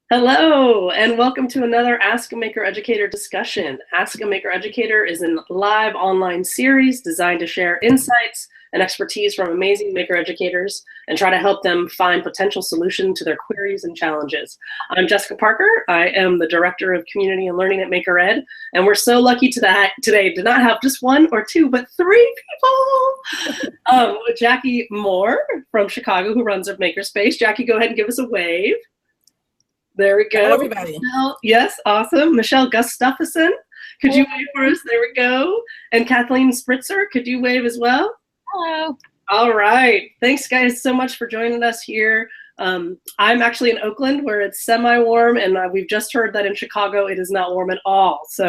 Hello, and welcome to another Ask a Maker Educator discussion. Ask a Maker Educator is a live online series designed to share insights and expertise from amazing maker educators and try to help them find potential solutions to their queries and challenges. I'm Jessica Parker. I am the Director of Community and Learning at Maker Ed, and we're so lucky today to not have just one or two, but three people. Jackie Moore from Chicago, who runs a Maker Space. Jackie, go ahead and give us a wave. There we go. Hello, everybody. Yes, awesome. Michelle Gustafson, could you wave for us? There we go. And Kathleen Spritzer, could you wave as well? Hello. All right. Thanks, guys, so much for joining us here. I'm actually in Oakland, where it's semi-warm, and we've just heard that in Chicago it is not warm at all. So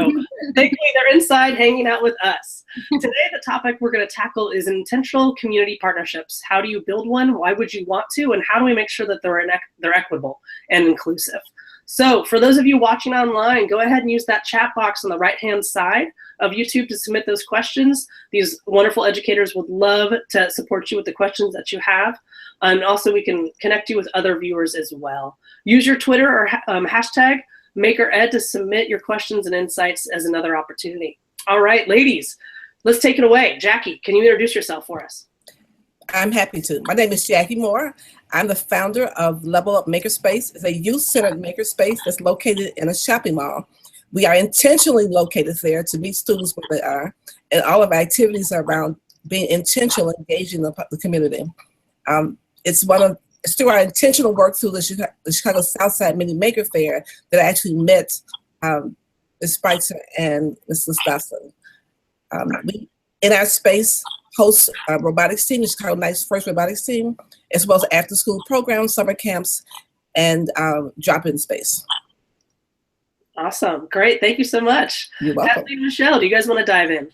thankfully they're inside hanging out with us. Today the topic we're going to tackle is intentional community partnerships. How do you build one? Why would you want to? And how do we make sure that they're equitable and inclusive? So for those of you watching online, go ahead and use that chat box on the right-hand side of YouTube to submit those questions. These wonderful educators would love to support you with the questions that you have. And also we can connect you with other viewers as well. Use your Twitter or hashtag MakerEd to submit your questions and insights as another opportunity. All right, ladies, let's take it away. Jackie, can you introduce yourself for us? I'm happy to. My name is Jackie Moore. I'm the founder of LevelUP Maker Space. It's a youth-centered maker space that's located in a shopping mall. We are intentionally located there to meet students where they are, and all of our activities are around being intentional, engaging the community. It's through our intentional work through the Chicago Southside Mini Maker Fair that I actually met Ms. Spritzer and Ms. Gustafson. We, in our space, host a robotics team, the Chicago Knight's first robotics team, as well as after-school programs, summer camps, and drop-in space. Awesome. Great. Thank you so much. You're welcome. Kathleen, Michelle, do you guys want to dive in?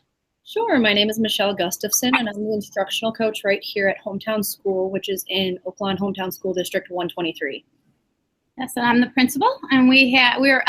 Sure. My name is Michelle Gustafson, and I'm the instructional coach right here at Hometown School, which is in Oakland Hometown School District 123. Yes, and I'm the principal, and we are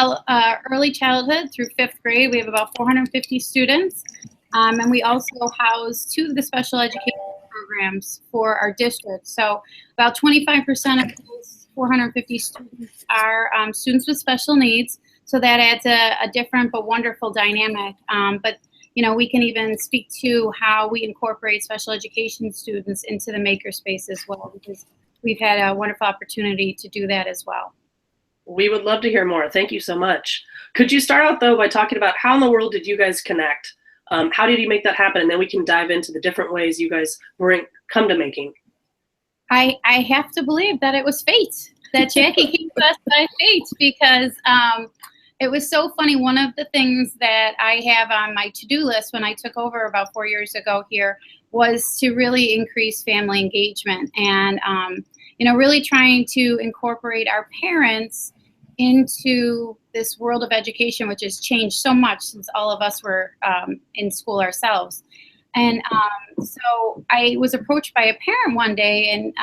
early childhood through 5th grade. We have about 450 students, and we also house 2 of the special education programs for our district. So about 25% of those 450 students are students with special needs. So that adds a different but wonderful dynamic. But you know, we can even speak to how we incorporate special education students into the makerspace as well, because we've had a wonderful opportunity to do that as well. We would love to hear more. Thank you so much. Could you start out, though, by talking about how in the world did you guys connect? How did you make that happen? And then we can dive into the different ways you guys come to making. I have to believe that it was fate, that Jackie came to us by fate, because it was so funny. One of the things that I have on my to-do list when I took over about 4 years ago here was to really increase family engagement and, you know, really trying to incorporate our parents into this world of education, which has changed so much since all of us were in school ourselves. And so I was approached by a parent one day, and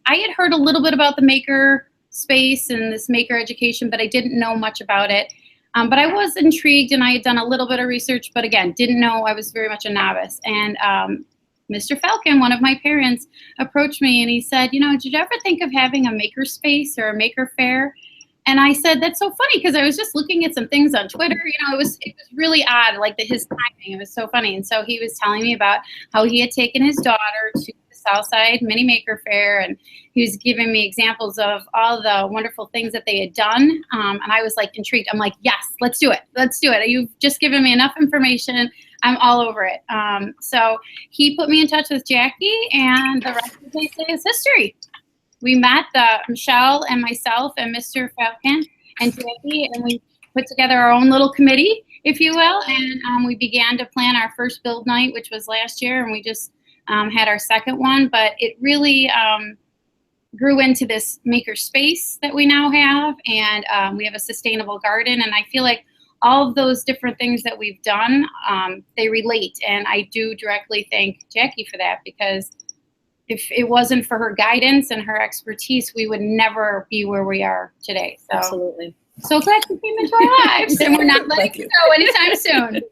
I had heard a little bit about the maker space and this maker education, but I didn't know much about it. But I was intrigued, and I had done a little bit of research, but again, didn't know. I was very much a novice. And Mr. Falcon, one of my parents, approached me and he said, you know, did you ever think of having a maker space or a maker fair? And I said, that's so funny, because I was just looking at some things on Twitter. You know, it was really odd, like his timing. It was so funny. And so he was telling me about how he had taken his daughter to the Southside Mini Maker Fair, and he was giving me examples of all the wonderful things that they had done. And I was like intrigued. I'm like, yes, let's do it. Let's do it. You've just given me enough information. I'm all over it. So he put me in touch with Jackie, and the rest of the day is history. We met, Michelle and myself and Mr. Falcon and Jackie, and we put together our own little committee, if you will, and we began to plan our first build night, which was last year, and we just had our second one. But it really grew into this maker space that we now have, and we have a sustainable garden, and I feel like all of those different things that we've done, they relate, and I do directly thank Jackie for that, because if it wasn't for her guidance and her expertise, we would never be where we are today. So, Absolutely. So glad you came into our lives, and we're not letting it go anytime soon.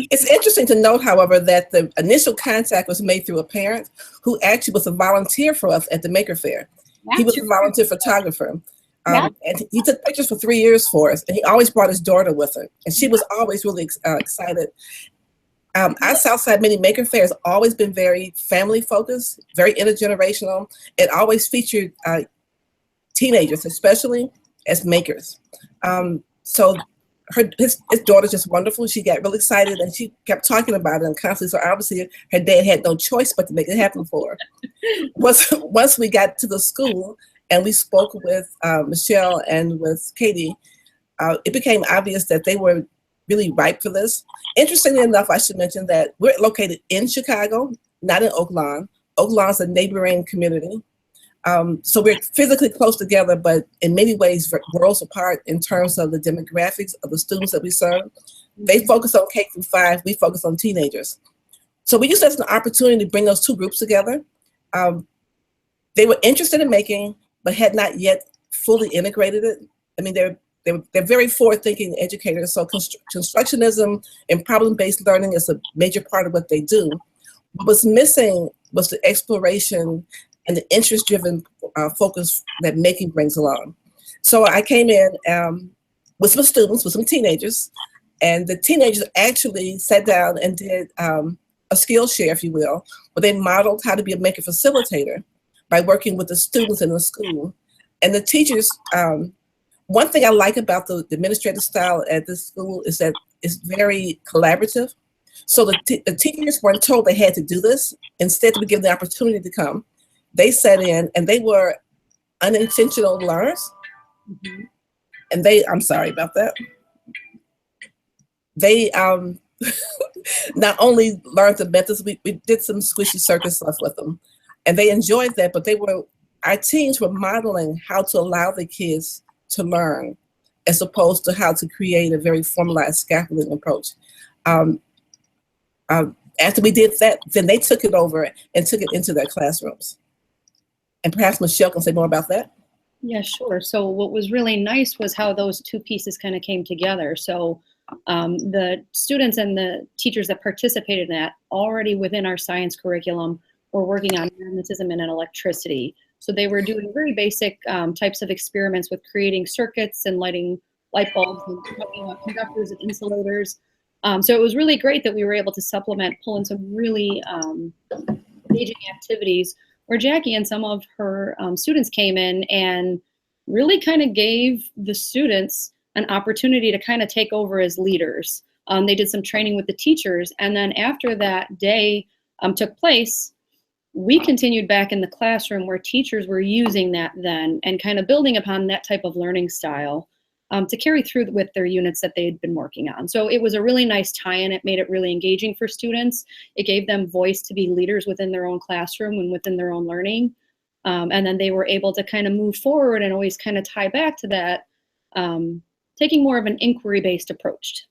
It's interesting to note, however, that the initial contact was made through a parent who actually was a volunteer for us at the Maker Fair. He was a volunteer photographer. Yeah. And he took pictures for 3 years for us, and he always brought his daughter with him, and she was always really excited. Our Southside Mini Maker Fair has always been very family focused, very intergenerational. It always featured teenagers, especially as makers. So his daughter's just wonderful. She got really excited and she kept talking about it and constantly. So obviously her dad had no choice but to make it happen for her. Once we got to the school and we spoke with Michelle and with Katie, it became obvious that they were really ripe for this. Interestingly enough, I should mention that we're located in Chicago, not in Oak Lawn. Oak Lawn's a neighboring community. So we're physically close together, but in many ways worlds apart in terms of the demographics of the students that we serve. They focus on K through 5, we focus on teenagers. So we used it as an opportunity to bring those two groups together. They were interested in making, but had not yet fully integrated it. I mean, they're very forward-thinking educators, so constructionism and problem-based learning is a major part of what they do. What was missing was the exploration and the interest-driven focus that making brings along. So I came in with some students, with some teenagers, and the teenagers actually sat down and did a skill share, if you will, where they modeled how to be a maker facilitator by working with the students in the school. And the teachers, one thing I like about the administrative style at this school is that it's very collaborative. So the teachers weren't told they had to do this. Instead, we give the opportunity to come. They sat in and they were unintentional learners. Mm-hmm. And I'm sorry about that. They not only learned the methods, we did some squishy circus stuff with them. And they enjoyed that, but our teams were modeling how to allow the kids to learn as opposed to how to create a very formalized scaffolding approach. After we did that, then they took it over and took it into their classrooms. And perhaps Michelle can say more about that. Yeah, sure. So what was really nice was how those two pieces kind of came together. So the students and the teachers that participated in that already within our science curriculum were working on magnetism and electricity. So they were doing very basic types of experiments with creating circuits and lighting light bulbs and conductors and insulators. So it was really great that we were able to pull in some really engaging activities where Jackie and some of her students came in and really kind of gave the students an opportunity to kind of take over as leaders. They did some training with the teachers, and then after that day took place, we continued back in the classroom where teachers were using that then and kind of building upon that type of learning style to carry through with their units that they'd been working on. So it was a really nice tie-in. It made it really engaging for students. It gave them voice to be leaders within their own classroom and within their own learning. And then they were able to kind of move forward and always kind of tie back to that, taking more of an inquiry-based approach.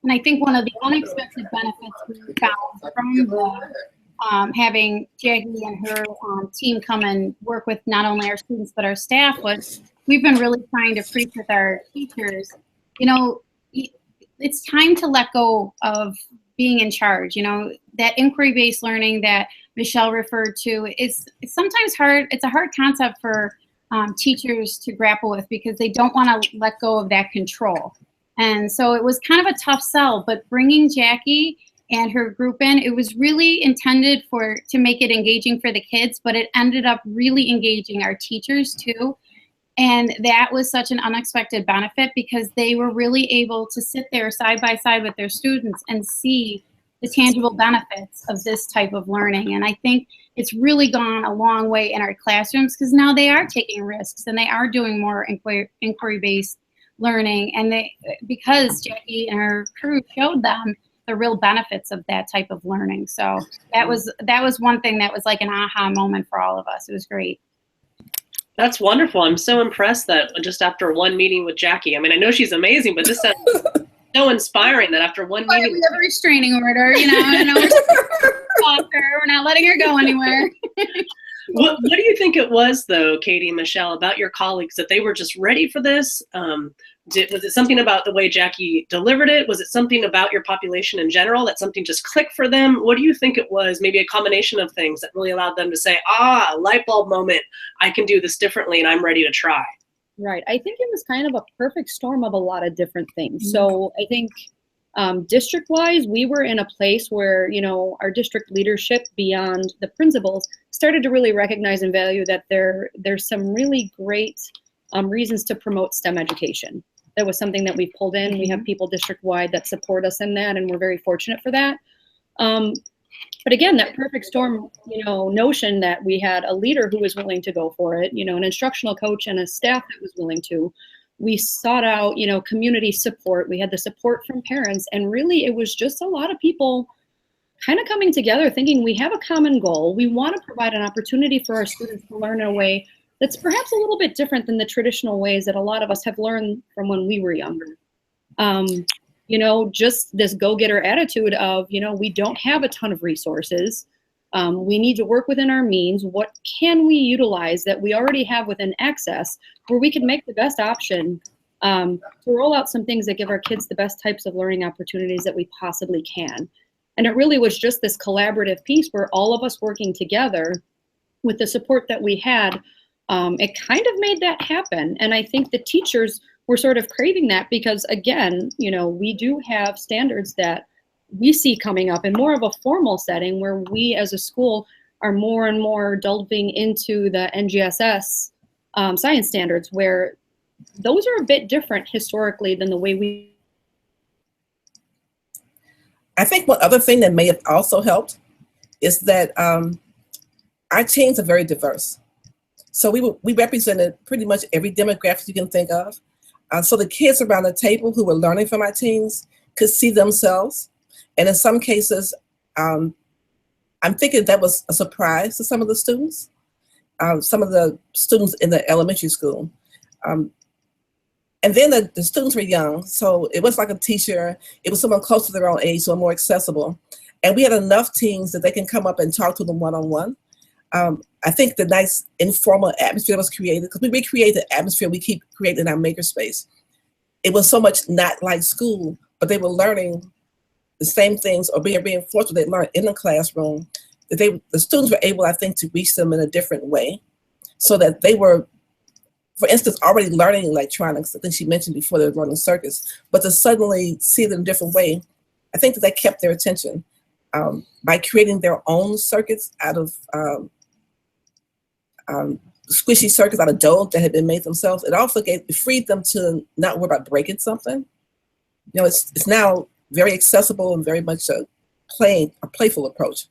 And I think one of the unexpected benefits we found from having Jackie and her team come and work with not only our students but our staff was we've been really trying to preach with our teachers, it's time to let go of being in charge. That inquiry-based learning that Michelle referred to it's sometimes hard. It's a hard concept for teachers to grapple with because they don't want to let go of that control. And so it was kind of a tough sell, but bringing Jackie and her group in, it was really intended to make it engaging for the kids, but it ended up really engaging our teachers too. And that was such an unexpected benefit because they were really able to sit there side by side with their students and see the tangible benefits of this type of learning. And I think it's really gone a long way in our classrooms because now they are taking risks and they are doing more inquiry-based learning. And because Jackie and her crew showed them the real benefits of that type of learning. So that was one thing that was like an aha moment for all of us. It was great. That's wonderful. I'm so impressed that just after one meeting with Jackie, I mean, I know she's amazing, but this sounds so inspiring that after one meeting. We have a restraining order, we're not letting her go anywhere. What do you think it was, though, Katie and Michelle, about your colleagues that they were just ready for this? Was it something about the way Jackie delivered it? Was it something about your population in general that something just clicked for them? What do you think it was? Maybe a combination of things that really allowed them to say, light bulb moment, I can do this differently and I'm ready to try. Right. I think it was kind of a perfect storm of a lot of different things. So I think district-wise, we were in a place where, you know, our district leadership beyond the principals started to really recognize and value that there's some really great reasons to promote STEM education. That was something that we pulled in. We have people district-wide that support us in that, and we're very fortunate for that. But again, that perfect storm, you know, notion that we had a leader who was willing to go for it, you know, an instructional coach and a staff that was willing to. We sought out, you know, community support. We had the support from parents, and really it was just a lot of people kind of coming together thinking we have a common goal. We want to provide an opportunity for our students to learn in a way that's perhaps a little bit different than the traditional ways that a lot of us have learned from when we were younger. You know, just this go-getter attitude of, you know, we don't have a ton of resources. We need to work within our means. What can we utilize that we already have within access where we can make the best option to roll out some things that give our kids the best types of learning opportunities that we possibly can. And it really was just this collaborative piece where all of us working together with the support that we had, it kind of made that happen. And I think the teachers were sort of craving that because, again, you know, we do have standards that we see coming up in more of a formal setting where we as a school are more and more delving into the NGSS science standards, where those are a bit different historically than the way we. I think one other thing that may have also helped is that our teams are very diverse. So we represented pretty much every demographic you can think of. So the kids around the table who were learning from our teams could see themselves. And in some cases, I'm thinking that was a surprise to some of the students in the elementary school. And then the students were young, so it was like a teacher. It was someone close to their own age, so more accessible. And we had enough teams that they can come up and talk to them one-on-one. I think the nice informal atmosphere was created, because we recreate the atmosphere we keep creating in our makerspace. It was so much not like school, but they were learning the same things or being reinforced what they learned in the classroom. That the students were able, I think, to reach them in a different way, so that they were, for instance, already learning electronics. I think she mentioned before they were learning circuits, but to suddenly see it in a different way, I think that kept their attention by creating their own circuits out of squishy circuits out of dough that had been made themselves. It also freed them to not worry about breaking something. You know, it's now very accessible and very much a playful approach.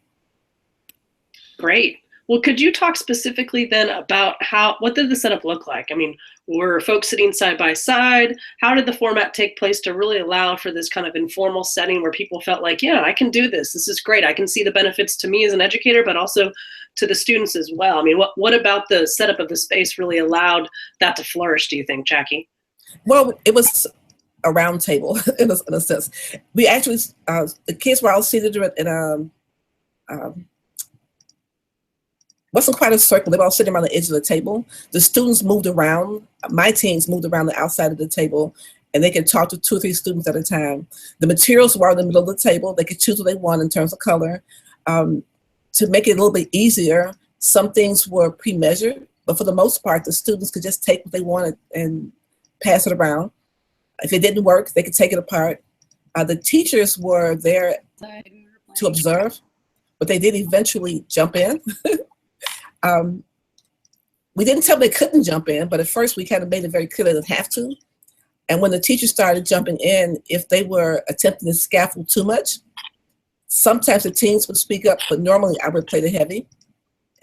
Great. Well, could you talk specifically then about what did the setup look like? I mean, were folks sitting side by side? How did the format take place to really allow for this kind of informal setting where people felt like, yeah, I can do this. This is great. I can see the benefits to me as an educator, but also to the students as well. I mean, what about the setup of the space really allowed that to flourish, do you think, Jackie? Well, it was a round table in a sense. We actually, the kids were all seated in wasn't quite a circle. They were all sitting around the edge of the table. The students moved around. My teams moved around the outside of the table, and they could talk to 2 or 3 students at a time. The materials were in the middle of the table. They could choose what they want in terms of color. To make it a little bit easier, some things were pre-measured, but for the most part, the students could just take what they wanted and pass it around. If it didn't work, they could take it apart. The teachers were there to observe, but they did eventually jump in. We didn't tell them they couldn't jump in, but at first we kind of made it very clear they didn't have to. And when the teachers started jumping in, if they were attempting to scaffold too much, sometimes the teens would speak up, but normally I would play the heavy,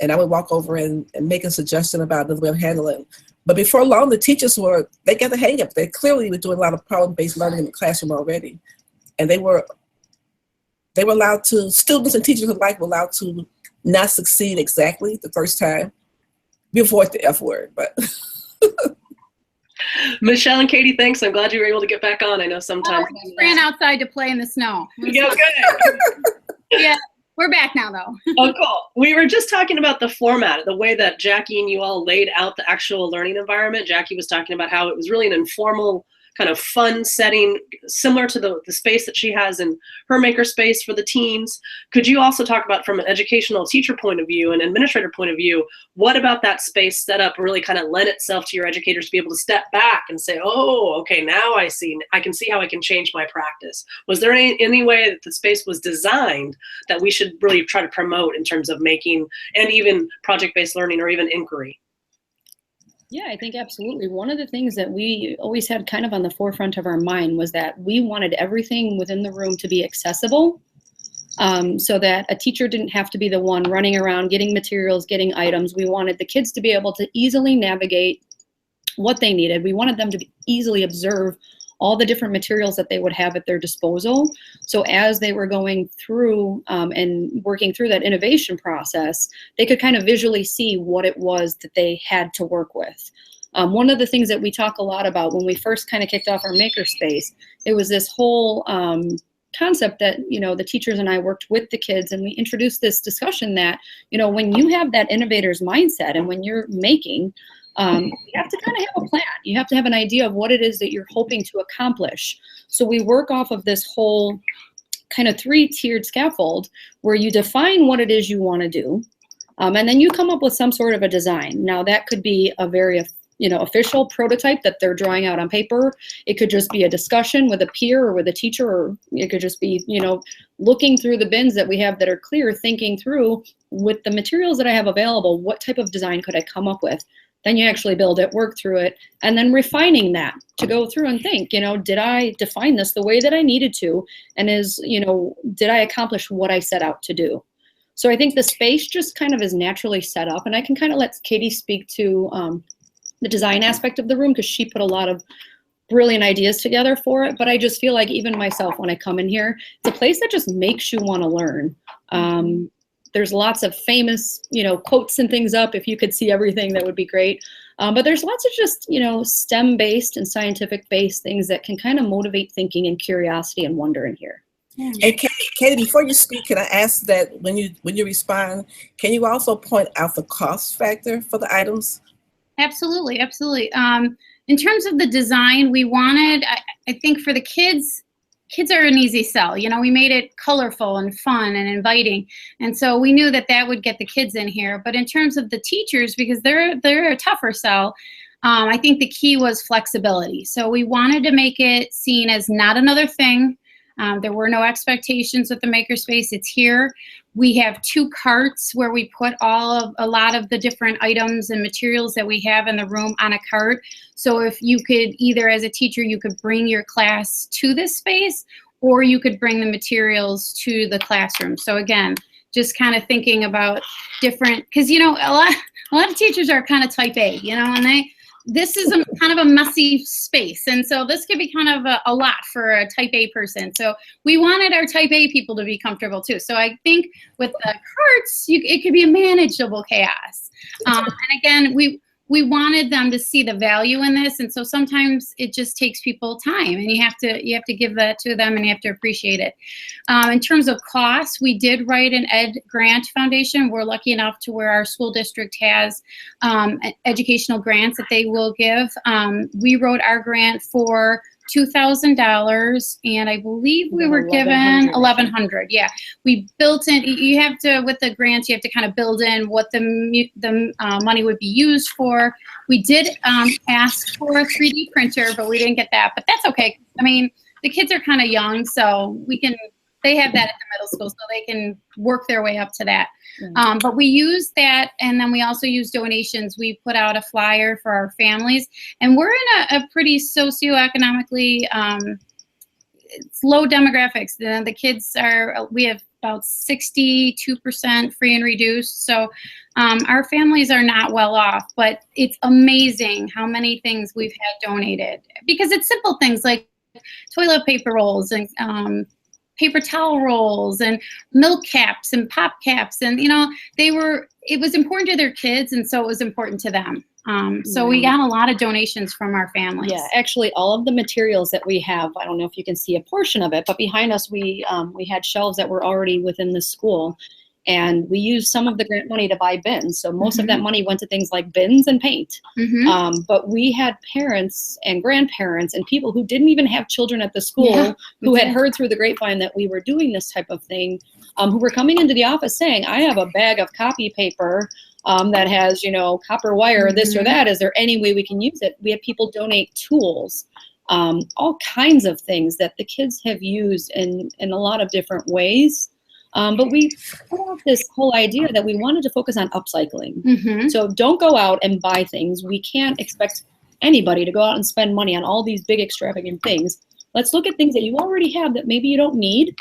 and I would walk over and make a suggestion about the way of handling. But before long, the teachers they got the hang of it. They clearly were doing a lot of problem-based learning in the classroom already. And they were allowed to, students and teachers alike were allowed to not succeed exactly the first time. We avoid the F word, but. Michelle and Katie, thanks. I'm glad you were able to get back on. I know sometimes. I just ran outside to play in the snow. Yeah, good. Yeah, we're back now though. Oh, cool. We were just talking about the format, the way that Jackie and you all laid out the actual learning environment. Jackie was talking about how it was really an informal kind of fun setting, similar to the space that she has in her makerspace for the teens. Could you also talk about, from an educational teacher point of view and administrator point of view, what about that space setup really kind of lent itself to your educators to be able to step back and say, oh, okay, now I can see how I can change my practice? Was there any way that the space was designed that we should really try to promote in terms of making, and even project-based learning or even inquiry? Yeah, I think absolutely. One of the things that we always had kind of on the forefront of our mind was that we wanted everything within the room to be accessible, so that a teacher didn't have to be the one running around getting materials, getting items. We wanted the kids to be able to easily navigate what they needed. We wanted them to easily observe all the different materials that they would have at their disposal. So as they were going through and working through that innovation process, they could kind of visually see what it was that they had to work with. One of the things that we talk a lot about when we first kind of kicked off our makerspace, it was this whole concept that, the teachers and I worked with the kids, and we introduced this discussion that, when you have that innovator's mindset and when you're making, you have to kind of have a plan. You have to have an idea of what it is that you're hoping to accomplish. So we work off of this whole kind of 3-tiered scaffold where you define what it is you want to do, and then you come up with some sort of a design. Now that could be a very official prototype that they're drawing out on paper. It could just be a discussion with a peer or with a teacher, or it could just be, looking through the bins that we have that are clear, thinking through, with the materials that I have available, what type of design could I come up with? Then you actually build it, work through it, and then refining that to go through and think, did I define this the way that I needed to? And did I accomplish what I set out to do? So I think the space just kind of is naturally set up, and I can kind of let Katie speak to the design aspect of the room, because she put a lot of brilliant ideas together for it. But I just feel like even myself, when I come in here, it's a place that just makes you want to learn. There's lots of famous, quotes and things up. If you could see everything, that would be great. But there's lots of just, STEM-based and scientific-based things that can kind of motivate thinking and curiosity and wonder in here. And Katie, before you speak, can I ask that when you respond, can you also point out the cost factor for the items? Absolutely, absolutely. In terms of the design, we wanted, I think for the kids are an easy sell. We made it colorful and fun and inviting. And so we knew that would get the kids in here. But in terms of the teachers, because they're a tougher sell, I think the key was flexibility. So we wanted to make it seen as not another thing. There were no expectations with the makerspace. It's here. We have 2 carts where we put a lot of the different items and materials that we have in the room on a cart. So if you could, either as a teacher, you could bring your class to this space, or you could bring the materials to the classroom. So again, just kind of thinking about different, because a lot of teachers are kind of type A, and this is kind of a messy space. And so this could be kind of a lot for a type A person. So we wanted our type A people to be comfortable too. So I think with the carts, it could be a manageable chaos. And again, we wanted them to see the value in this. And so sometimes it just takes people time, and you have to give that to them, and you have to appreciate it. In terms of costs, we did write an Ed Grant Foundation. We're lucky enough to where our school district has educational grants that they will give. We wrote our grant for $2,000, and I believe we were given $1,100. Yeah, we built in. You have to, with the grants, you have to kind of build in what the money would be used for. We did ask for a 3D printer, but we didn't get that. But that's okay. I mean, the kids are kind of young, so they have that at the middle school, so they can work their way up to that. But we used that, and then we also used donations. We put out a flyer for our families, and we're in a pretty socioeconomically it's low demographics. The kids we have about 62% free and reduced. So our families are not well off, but it's amazing how many things we've had donated, because it's simple things like toilet paper rolls and paper towel rolls and milk caps and pop caps, and it was important to their kids, and so it was important to them. So we got a lot of donations from our families. Yeah, actually all of the materials that we have, I don't know if you can see a portion of it, but behind us we had shelves that were already within the school. And we used some of the grant money to buy bins. So most of that money went to things like bins and paint. But we had parents and grandparents and people who didn't even have children at the school who had heard through the grapevine that we were doing this type of thing, who were coming into the office saying, I have a bag of copy paper that has, you know, copper wire, this or that. Is there any way we can use it? We had people donate tools, all kinds of things that the kids have used in a lot of different ways. But we put out this whole idea that we wanted to focus on upcycling. So don't go out and buy things. We can't expect anybody to go out and spend money on all these big extravagant things. Let's look at things that you already have that maybe you don't need.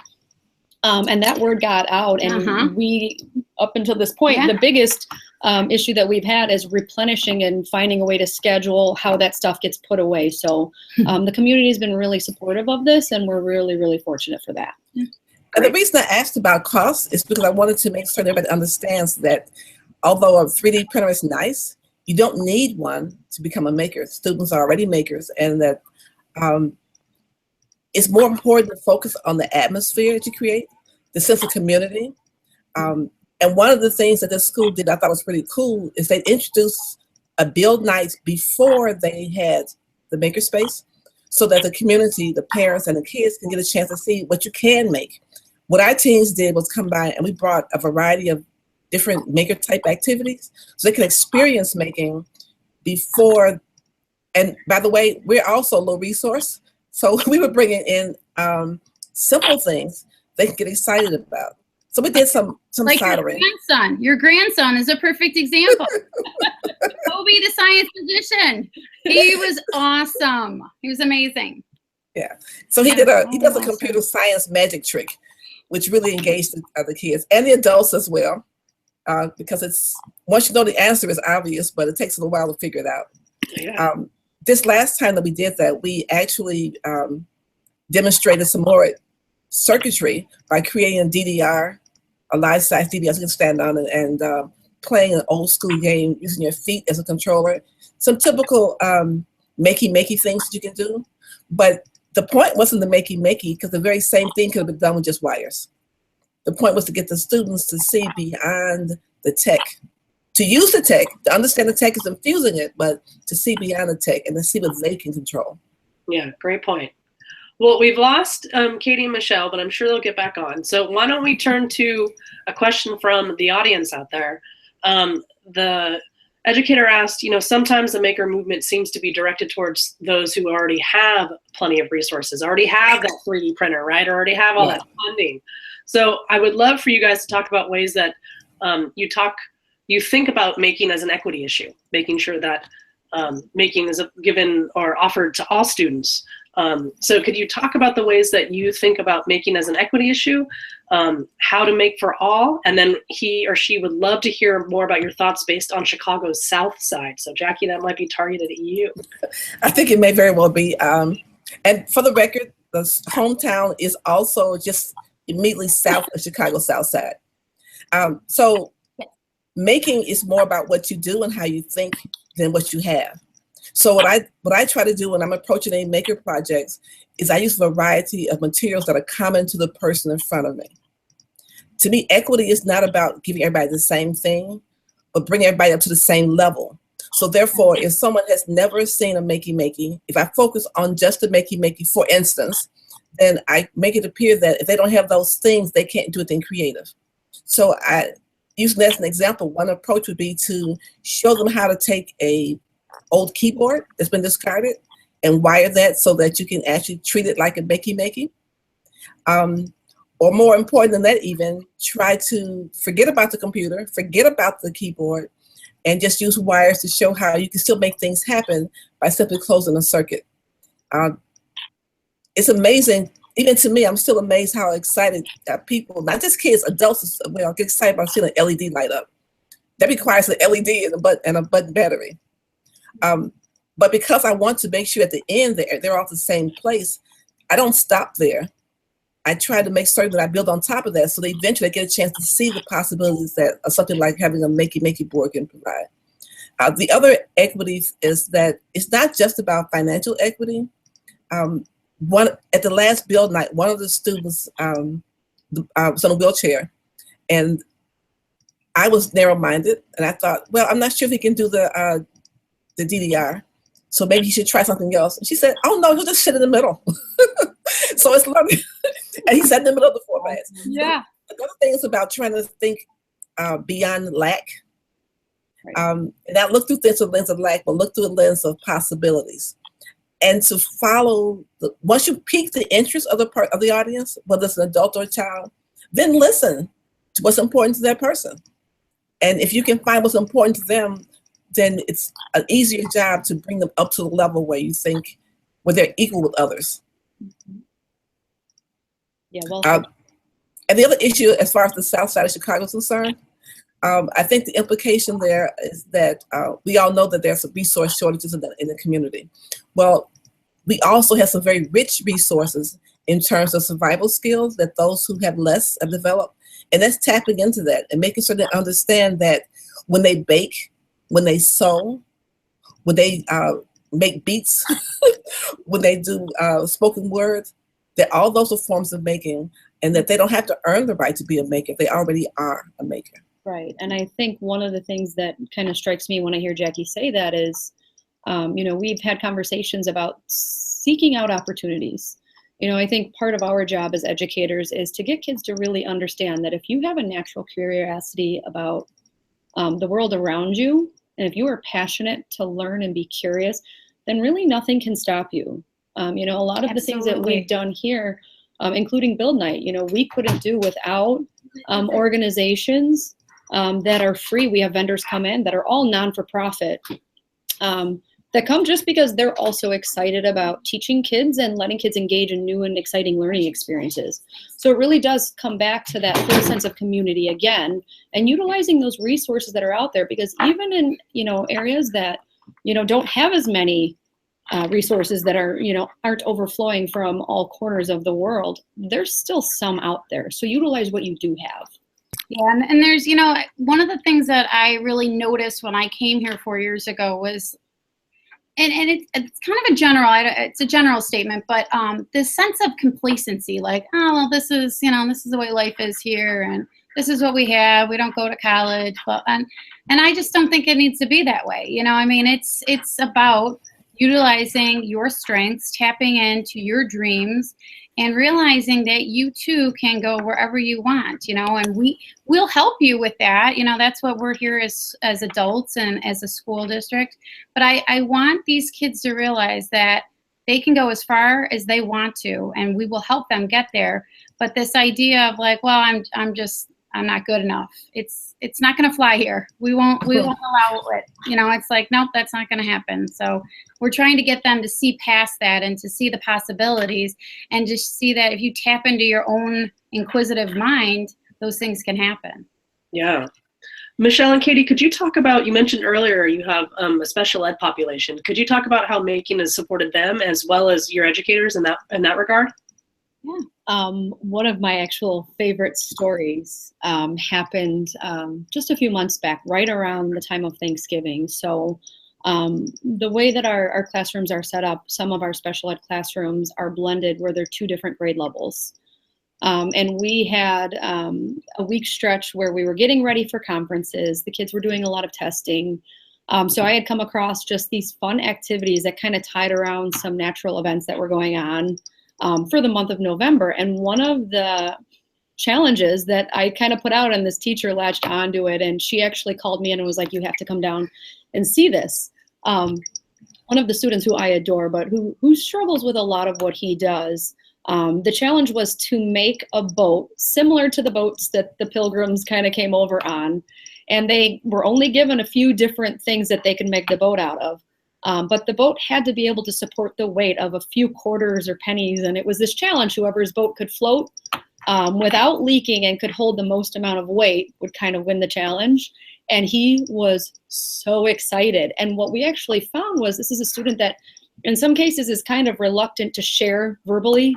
And that word got out, and we, up until this point, the biggest issue that we've had is replenishing and finding a way to schedule how that stuff gets put away. So the community has been really supportive of this, and we're really, really fortunate for that. And the reason I asked about costs is because I wanted to make sure everybody understands that although a 3D printer is nice, you don't need one to become a maker. Students are already makers, and that it's more important to focus on the atmosphere that you create, the sense of community. And one of the things that this school did I thought was pretty cool is they introduced a build night before they had the makerspace, so that the community, the parents, and the kids can get a chance to see what you can make. What our teams did was come by and we brought a variety of different maker type activities so they can experience making before. And by the way, we're also a low resource. So we were bringing in simple things they can get excited about. So we did some like soldering. Your grandson is a perfect example. Kobe, the science magician. He was awesome. He was amazing. Yeah. So he does a computer science magic trick, which really engaged the kids and the adults as well. Because it's, once you know the answer is obvious, but it takes a little while to figure it out. Yeah. This last time that we did that, we actually demonstrated some more circuitry by creating a DDR, a life-size DDR you can stand on and playing an old school game using your feet as a controller. Some typical makey things that you can do. But the point wasn't the makey, because the very same thing could have been done with just wires. The point was to get the students to see beyond the tech, to use the tech, to understand the tech is infusing it, but to see beyond the tech and to see what they can control. Yeah, great point. Well, we've lost Katie and Michelle, but I'm sure they'll get back on. So why don't we turn to a question from the audience out there. The educator asked, sometimes the maker movement seems to be directed towards those who already have plenty of resources, already have that 3D printer, right? Or already have all that funding. So I would love for you guys to talk about ways that you think about making as an equity issue, making sure that making is given or offered to all students. So could you talk about the ways that you think about making as an equity issue, how to make for all, and then he or she would love to hear more about your thoughts based on Chicago's South Side. So Jackie, that might be targeted at you. I think it may very well be. And for the record, the hometown is also just immediately south of Chicago South Side. So making is more about what you do and how you think than what you have. So what I try to do when I'm approaching any maker projects is I use a variety of materials that are common to the person in front of me. To me, equity is not about giving everybody the same thing, but bringing everybody up to the same level. So therefore, if someone has never seen a makey, if I focus on just the makey, for instance, then I make it appear that if they don't have those things, they can't do anything creative. So using that as an example, one approach would be to show them how to take a old keyboard that's been discarded and wire that so that you can actually treat it like a makey. Or more important than that even, try to forget about the computer, forget about the keyboard, and just use wires to show how you can still make things happen by simply closing a circuit. It's amazing, even to me, I'm still amazed how excited people, not just kids, adults as well, get excited about seeing an LED light up. That requires an LED and a button battery. But because I want to make sure at the end they're all the same place, I don't stop there. I try to make certain that I build on top of that so they eventually get a chance to see the possibilities that something like having a makey board can provide. The other equities is that it's not just about financial equity. At the last build night, one of the students was on a wheelchair, and I was narrow-minded, and I thought, well, I'm not sure if he can do the DDR, so maybe he should try something else. And she said, oh no, he'll just sit in the middle. So it's learning. And he sat in the middle of the formats. Yeah. Another thing is about trying to think beyond lack. Right. And not look through things through a lens of lack, but look through a lens of possibilities. And to follow, once you pique the interest of the audience, whether it's an adult or a child, then listen to what's important to that person. And if you can find what's important to them, then it's an easier job to bring them up to the level where you think, where they're equal with others. Yeah, well. And the other issue, as far as the South Side of Chicago is concerned, I think the implication there is that we all know that there's some resource shortages in the community. Well, we also have some very rich resources in terms of survival skills that those who have less have developed. And that's tapping into that and making sure they understand that when they bake, when they sew, when they make beats, when they do spoken word, that all those are forms of making, and that they don't have to earn the right to be a maker. They already are a maker. Right. And I think one of the things that kind of strikes me when I hear Jackie say that is, we've had conversations about seeking out opportunities. I think part of our job as educators is to get kids to really understand that if you have a natural curiosity about the world around you, and if you are passionate to learn and be curious, then really nothing can stop you. A lot of the things that we've done here, including Build Night, we couldn't do without organizations that are free. We have vendors come in that are all non-for-profit, that come just because they're also excited about teaching kids and letting kids engage in new and exciting learning experiences. So it really does come back to that full sense of community again, and utilizing those resources that are out there, because even in, areas that, don't have as many resources that are, aren't overflowing from all corners of the world, there's still some out there. So utilize what you do have. Yeah, and there's, one of the things that I really noticed when I came here 4 years ago was, and it's kind of it's a general statement, but this sense of complacency, like, oh, well, this is the way life is here, and this is what we have. We don't go to college, and I just don't think it needs to be that way. It's about utilizing your strengths, tapping into your dreams, and realizing that you too can go wherever you want, and we'll help you with that. That's what we're here as adults and as a school district. But I want these kids to realize that they can go as far as they want to, and we will help them get there. But this idea of like, well, I'm not good enough, it's not going to fly here. We won't allow it. It's like, nope, that's not going to happen. So we're trying to get them to see past that and to see the possibilities, and just see that if you tap into your own inquisitive mind, those things can happen. Yeah. Michelle and Katie, could you talk about, you mentioned earlier you have a special ed population. Could you talk about how making has supported them as well as your educators in that regard? Yeah. One of my actual favorite stories happened just a few months back, right around the time of Thanksgiving. So the way that our classrooms are set up, some of our special ed classrooms are blended where they're 2 different grade levels. And we had a week stretch where we were getting ready for conferences. The kids were doing a lot of testing. So I had come across just these fun activities that kind of tied around some natural events that were going on for the month of November. And one of the challenges that I kind of put out, and this teacher latched onto it, and she actually called me in and was like, you have to come down and see this. One of the students who I adore, but who struggles with a lot of what he does, the challenge was to make a boat similar to the boats that the Pilgrims kind of came over on. And they were only given a few different things that they could make the boat out of. But the boat had to be able to support the weight of a few quarters or pennies. And it was this challenge, whoever's boat could float without leaking and could hold the most amount of weight would kind of win the challenge. And he was so excited. And what we actually found was, this is a student that in some cases is kind of reluctant to share verbally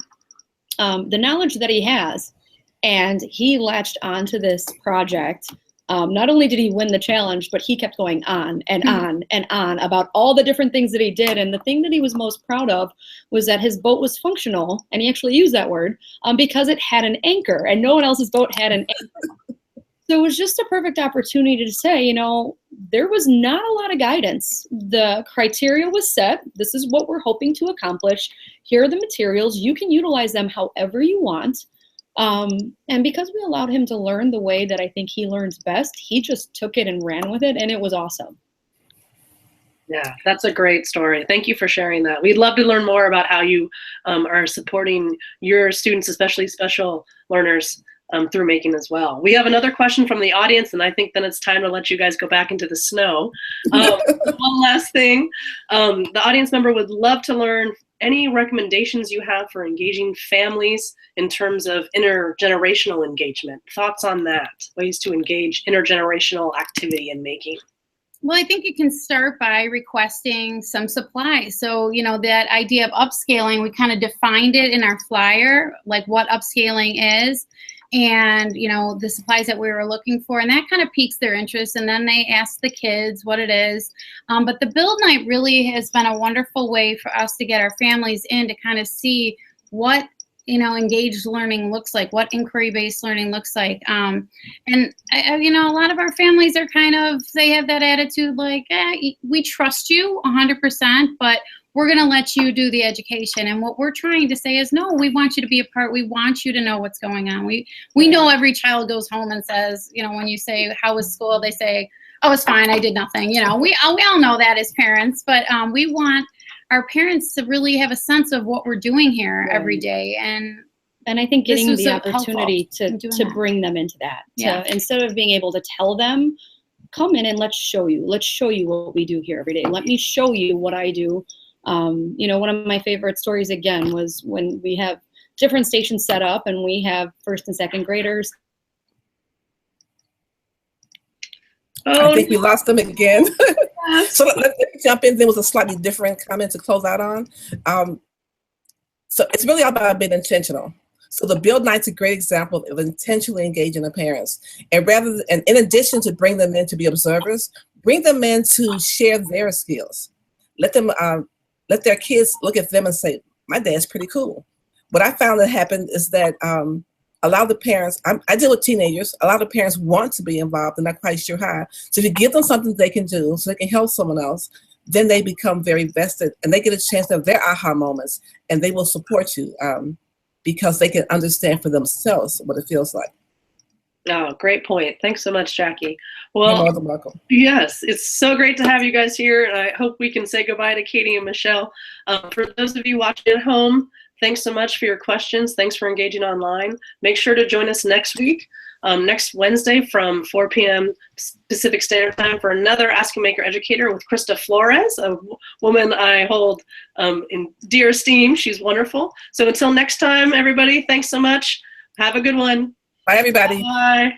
the knowledge that he has. And he latched onto this project. Not only did he win the challenge, but he kept going on and on and on about all the different things that he did. And the thing that he was most proud of was that his boat was functional, and he actually used that word, because it had an anchor, and no one else's boat had an anchor. So it was just a perfect opportunity to say, you know, there was not a lot of guidance. The criteria was set. This is what we're hoping to accomplish. Here are the materials. You can utilize them however you want. And because we allowed him to learn the way that I think he learns best, he just took it and ran with it, and it was awesome. Yeah, that's a great story. Thank you for sharing that. We'd love to learn more about how you are supporting your students, especially special learners, through making as well. We have another question from the audience, and I think then it's time to let you guys go back into the snow. One last thing. The audience member would love to learn any recommendations you have for engaging families in terms of intergenerational engagement. Thoughts on that? Ways to engage intergenerational activity in making. Well, I think you can start by requesting some supplies. So, you know, that idea of upscaling, we kind of defined it in our flyer, like what upscaling is, and, you know, the supplies that we were looking for, and that kind of piques their interest. And then they ask the kids what it is. But the build night really has been a wonderful way for us to get our families in to kind of see what, you know, engaged learning looks like, what inquiry-based learning looks like. And, you know, a lot of our families are kind of, they have that attitude like, we trust you 100%, but we're going to let you do the education. And what we're trying to say is, no, we want you to be a part. We want you to know what's going on. We know every child goes home and says, you know, when you say, how was school? They say, oh, it's fine. I did nothing. You know, we all know that as parents, but we want our parents to really have a sense of what we're doing here every day. And I think getting the opportunity to bring them into that. Yeah. Instead of being able to tell them, come in and let's show you what we do here every day. Let me show you what I do. You know, one of my favorite stories again was when we have different stations set up and we have first and second graders. I think we lost them again. So let me jump in. There was a slightly different comment to close out on. So it's really all about being intentional. So the build night's a great example of intentionally engaging the parents. And in addition to bring them in to be observers, bring them in to share their skills. Let their kids look at them and say, my dad's pretty cool. What I found that happened is that a lot of the parents, I deal with teenagers, a lot of parents want to be involved and not quite sure how. So if you give them something they can do so they can help someone else, then they become very vested and they get a chance to have their aha moments and they will support you because they can understand for themselves what it feels like. Oh, great point. Thanks so much, Jackie. Well, you're more than welcome. Yes, it's so great to have you guys here. And I hope we can say goodbye to Katie and Michelle. For those of you watching at home, thanks so much for your questions. Thanks for engaging online. Make sure to join us next week, next Wednesday from 4 p.m. Pacific Standard Time for another Ask a Maker Educator with Krista Flores, a woman I hold in dear esteem. She's wonderful. So until next time, everybody, thanks so much. Have a good one. Bye, everybody. Bye.